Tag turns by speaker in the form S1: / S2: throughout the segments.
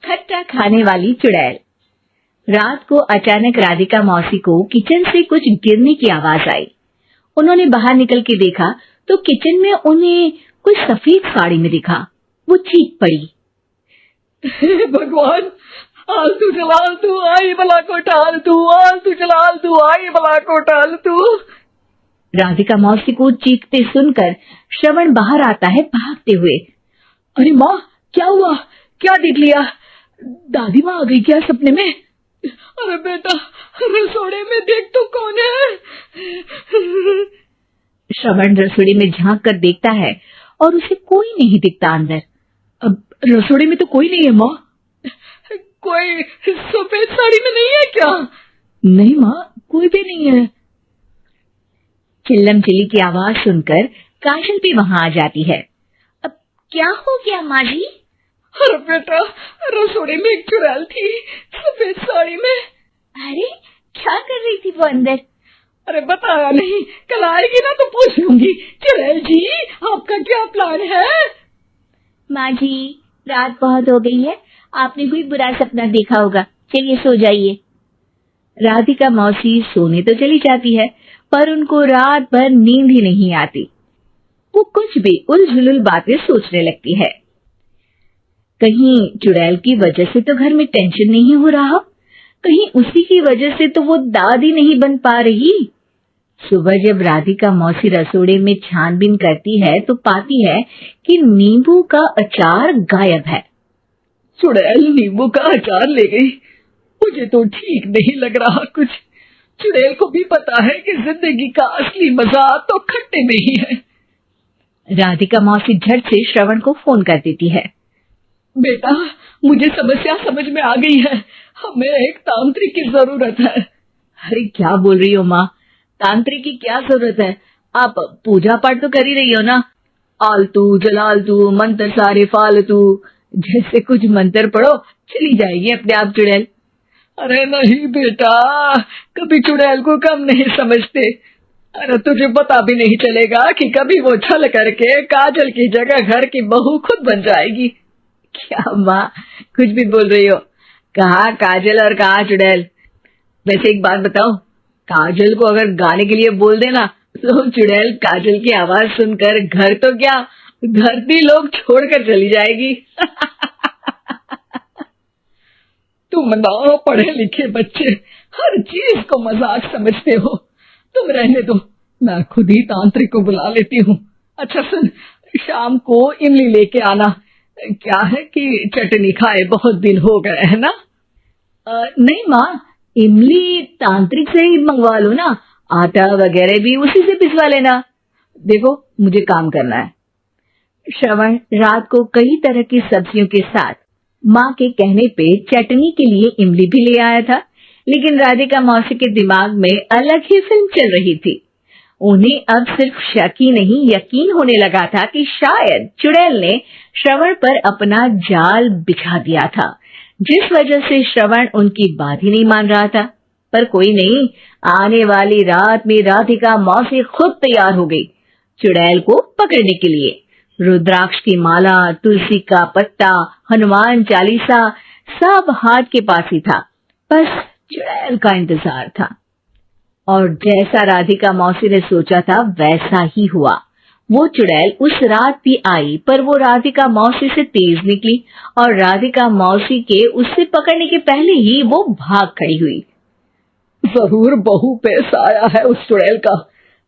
S1: खट्टा खाने वाली चुड़ैल। रात को अचानक राधिका मौसी को किचन से कुछ गिरने की आवाज आई। उन्होंने बाहर निकल के देखा तो किचन में उन्हें कुछ सफेद साड़ी में दिखा। वो चीख पड़ी,
S2: भगवान, आलतू जलाल तू आई बला को टाल तू, आलतू जलाल तू आई बला को टाल तू।
S1: राधिका मौसी को चीखते सुनकर श्रवण बाहर आता है भागते हुए।
S2: अरे माँ, क्या हुआ? क्या देख लिया? दादी माँ आ गई क्या सपने में? अरे बेटा, रसोड़े में देख तो कौन है?
S1: श्रवण रसोड़ी में झांक कर देखता है और उसे कोई नहीं दिखता अंदर।
S2: अब रसोड़े में तो कोई नहीं है माँ। कोई सफेद साड़ी में नहीं है क्या? नहीं माँ, कोई भी नहीं है।
S1: चिल्लम चिल्ली की आवाज सुनकर काजल भी वहां आ जाती है। अब क्या हो गया माँ जी?
S2: अरे बेटा, रसोड़े में एक चुड़ैल थी सफेद साड़ी में।
S1: अरे क्या कर रही थी वो अंदर?
S2: अरे बताया नहीं, कल आएगी ना तो पूछ लूंगी। चुड़ैल जी, आपका क्या प्लान है?
S1: माँ जी, रात बहुत हो गई है, आपने कोई बुरा सपना देखा होगा, चलिए सो जाइए। राधिका मौसी सोने तो चली जाती है पर उनको रात भर नींद ही नहीं आती। वो कुछ भी उलझुल बातें सोचने लगती है। कहीं चुड़ैल की वजह से तो घर में टेंशन नहीं हो रहा, कहीं उसी की वजह से तो वो दादी नहीं बन पा रही। सुबह जब राधिका मौसी रसोड़े में छानबीन करती है तो पाती है कि नींबू का अचार गायब है।
S2: चुड़ैल नींबू का अचार ले गई? मुझे तो ठीक नहीं लग रहा कुछ। चुड़ैल को भी पता है कि जिंदगी का असली मजा तो खट्टे में ही है।
S1: राधिका मौसी झट से श्रवण को फोन कर देती है।
S2: बेटा, मुझे समस्या समझ में आ गई है, हमें एक तांत्रिक की जरूरत है।
S1: अरे क्या बोल रही हो माँ, तांत्रिक की क्या जरूरत है? आप पूजा पाठ तो कर ही रही हो ना।
S2: आलतू जलालतू मंत्र सारे फालतू
S1: जैसे कुछ मंत्र पढ़ो, चली जाएगी अपने आप चुड़ैल।
S2: अरे नहीं बेटा, कभी चुड़ैल को कम नहीं समझते। अरे तुझे पता भी नहीं चलेगा कि कभी वो छल करके काजल की जगह घर की बहू खुद बन जाएगी।
S1: क्या माँ, कुछ भी बोल रही हो? कहाँ काजल और कहाँ चुड़ैल? वैसे एक बात बताओ, काजल को अगर गाने के लिए बोल देना तो चुड़ैल काजल की आवाज सुनकर घर तो क्या धरती लोग छोड़कर चली जाएगी।
S2: तुम ना पढ़े लिखे बच्चे हर चीज को मजाक समझते हो। तुम रहने दो, मैं खुद ही तांत्रिक को बुला लेती हूँ। अच्छा सुन, शाम को इमली लेके आना। क्या है कि चटनी खाए बहुत दिन हो गए है ना?
S1: नहीं माँ, इमली तांत्रिक से ही मंगवा लो ना, आटा वगैरह भी उसी से पिसवा लेना। देखो मुझे काम करना है। श्रवण रात को कई तरह की सब्जियों के साथ माँ के कहने पे चटनी के लिए इमली भी ले आया था, लेकिन राधिका मौसी के दिमाग में अलग ही फिल्म चल रही थी। उन्हें अब सिर्फ शक ही नहीं यकीन होने लगा था कि शायद चुड़ैल ने श्रवण पर अपना जाल बिछा दिया था, जिस वजह से श्रवण उनकी बात ही नहीं मान रहा था। पर कोई नहीं, आने वाली रात में राधिका मौसी खुद तैयार हो गई चुड़ैल को पकड़ने के लिए। रुद्राक्ष की माला, तुलसी का पत्ता, हनुमान चालीसा सब हाथ के पास ही था, बस चुड़ैल का इंतजार था। और जैसा राधिका मौसी ने सोचा था वैसा ही हुआ। वो चुड़ैल उस रात भी आई, पर वो राधिका मौसी से तेज निकली और राधिका मौसी के उससे पकड़ने के पहले ही वो भाग खड़ी हुई।
S2: जरूर बहू पे साया है उस चुड़ैल का,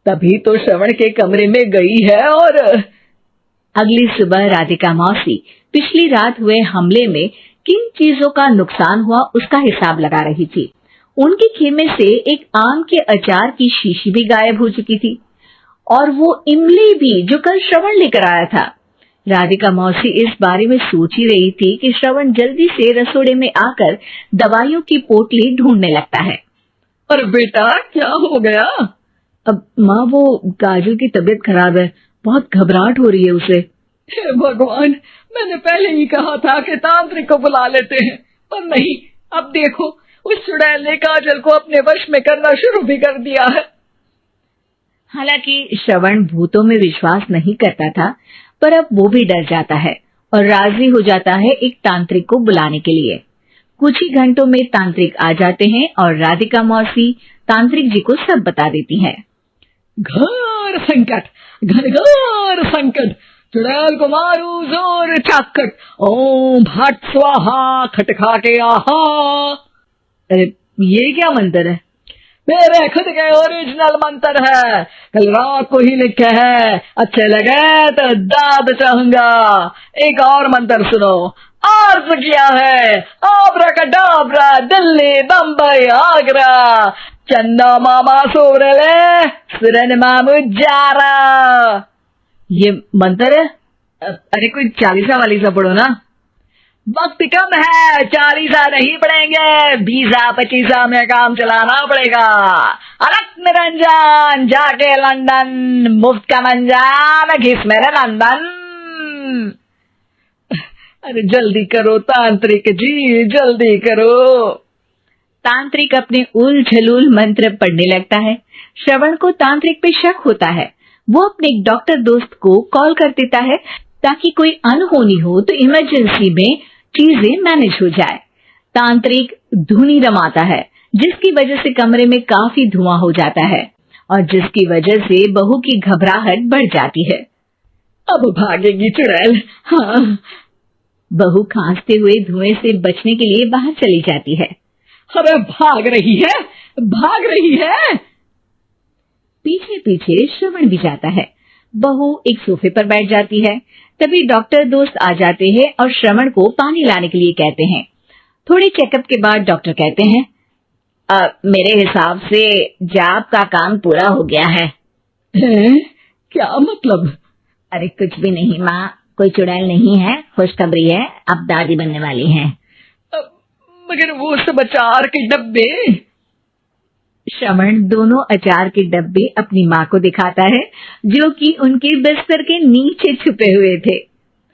S2: तभी तो श्रवण के कमरे में गई है। और
S1: अगली सुबह राधिका मौसी पिछली रात हुए हमले में किन चीजों का नुकसान हुआ उसका हिसाब लगा रही थी। उनके खेमे से एक आम के अचार की शीशी भी गायब हो चुकी थी और वो इमली भी जो कल श्रवण लेकर आया था। राधिका मौसी इस बारे में सोच ही रही थी कि श्रवण जल्दी से रसोड़े में आकर दवाइयों की पोटली ढूंढने लगता है।
S2: अरे बेटा, क्या हो गया?
S1: अब माँ, वो काजल की तबीयत खराब है, बहुत घबराहट हो रही है उसे।
S2: हे भगवान, मैंने पहले ही कहा था कि तांत्रिक को बुला लेते हैं, पर नहीं। अब देखो, उस चुड़ैल ने काजल को अपने वश में करना शुरू भी कर दिया है।
S1: हालांकि श्रवण भूतों में विश्वास नहीं करता था, पर अब वो भी डर जाता है और राजी हो जाता है एक तांत्रिक को बुलाने के लिए। कुछ ही घंटों में तांत्रिक आ जाते हैं और राधिका मौसी तांत्रिक जी को सब बता देती है।
S2: घोर संकट, घनघोर संकट, चुड़ैल को मारू जोर चाकट, ओम भट स्वाहा खटखा के आहा।
S1: अरे ये क्या मंत्र है?
S2: मेरे खुद के ओरिजिनल मंत्र है, कल रात को ही लिखे हैं, अच्छे लगे तो दाद चाहूंगा। एक और मंत्र सुनो। अर्ज किया है आब्राकडाब्रा, दिल्ली बम्बई आगरा, चंदा मामा सोरले सुरन मामू जारा।
S1: ये मंत्र है? अरे कोई 40 वाली सा पढ़ो ना।
S2: वक्त कम है, 40 नहीं पड़ेंगे, 20-25 में काम चलाना पड़ेगा। अलग निरंजन जाके लंदन, मुफ्त का मंजान घिस मेरे लंदन। अरे जल्दी करो तांत्रिक जी, जल्दी करो।
S1: तांत्रिक अपने उल झलूल मंत्र पढ़ने लगता है। श्रवण को तांत्रिक पे शक होता है। वो अपने एक डॉक्टर दोस्त को कॉल कर देता है ताकि कोई अनहोनी हो तो इमरजेंसी में चीजें मैनेज हो जाए। तांत्रिक धुनी रमाता है जिसकी वजह से कमरे में काफी धुआं हो जाता है और जिसकी वजह से बहू की घबराहट बढ़ जाती है।
S2: अब भागेगी चुड़ैल। हाँ।
S1: बहू खांसते हुए धुएं से बचने के लिए बाहर चली जाती है।
S2: अरे भाग रही है, भाग रही है।
S1: पीछे पीछे श्रवण भी जाता है। बहू एक सोफे पर बैठ जाती है। तभी डॉक्टर दोस्त आ जाते हैं और श्रवण को पानी लाने के लिए कहते हैं। थोड़े चेकअप के बाद डॉक्टर कहते हैं, मेरे हिसाब से जाप का काम पूरा हो गया है।
S2: क्या मतलब?
S1: अरे कुछ भी नहीं माँ, कोई चुड़ैल नहीं है, खुशखबरी है, अब दादी बनने वाली हैं।
S2: मगर वो सब अचार के डब्बे।
S1: श्रवण दोनों अचार के डब्बे अपनी माँ को दिखाता है जो कि उनके बिस्तर के नीचे छुपे हुए थे।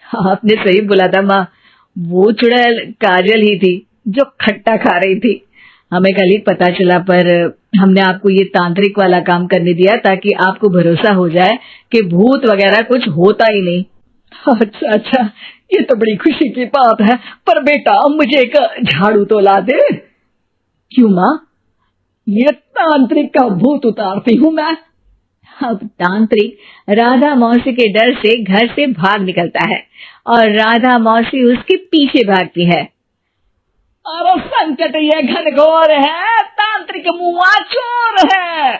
S1: आपने सही बोला था माँ, वो चुड़ैल काजल ही थी जो खट्टा खा रही थी। हमें कल ही पता चला, पर हमने आपको ये तांत्रिक वाला काम करने दिया ताकि आपको भरोसा हो जाए कि भूत वगैरह कुछ होता ही नहीं।
S2: अच्छा अच्छा, ये तो बड़ी खुशी की बात है, पर बेटा मुझे एक झाड़ू तो ला दे।
S1: क्यों माँ?
S2: ये तांत्रिक का भूत उतारती हूँ मैं।
S1: अब तांत्रिक राधा मौसी के डर से घर से भाग निकलता है और राधा मौसी उसके पीछे भागती है।
S2: अरे संकट ये घनघोर है, तांत्रिक मुआ चोर है।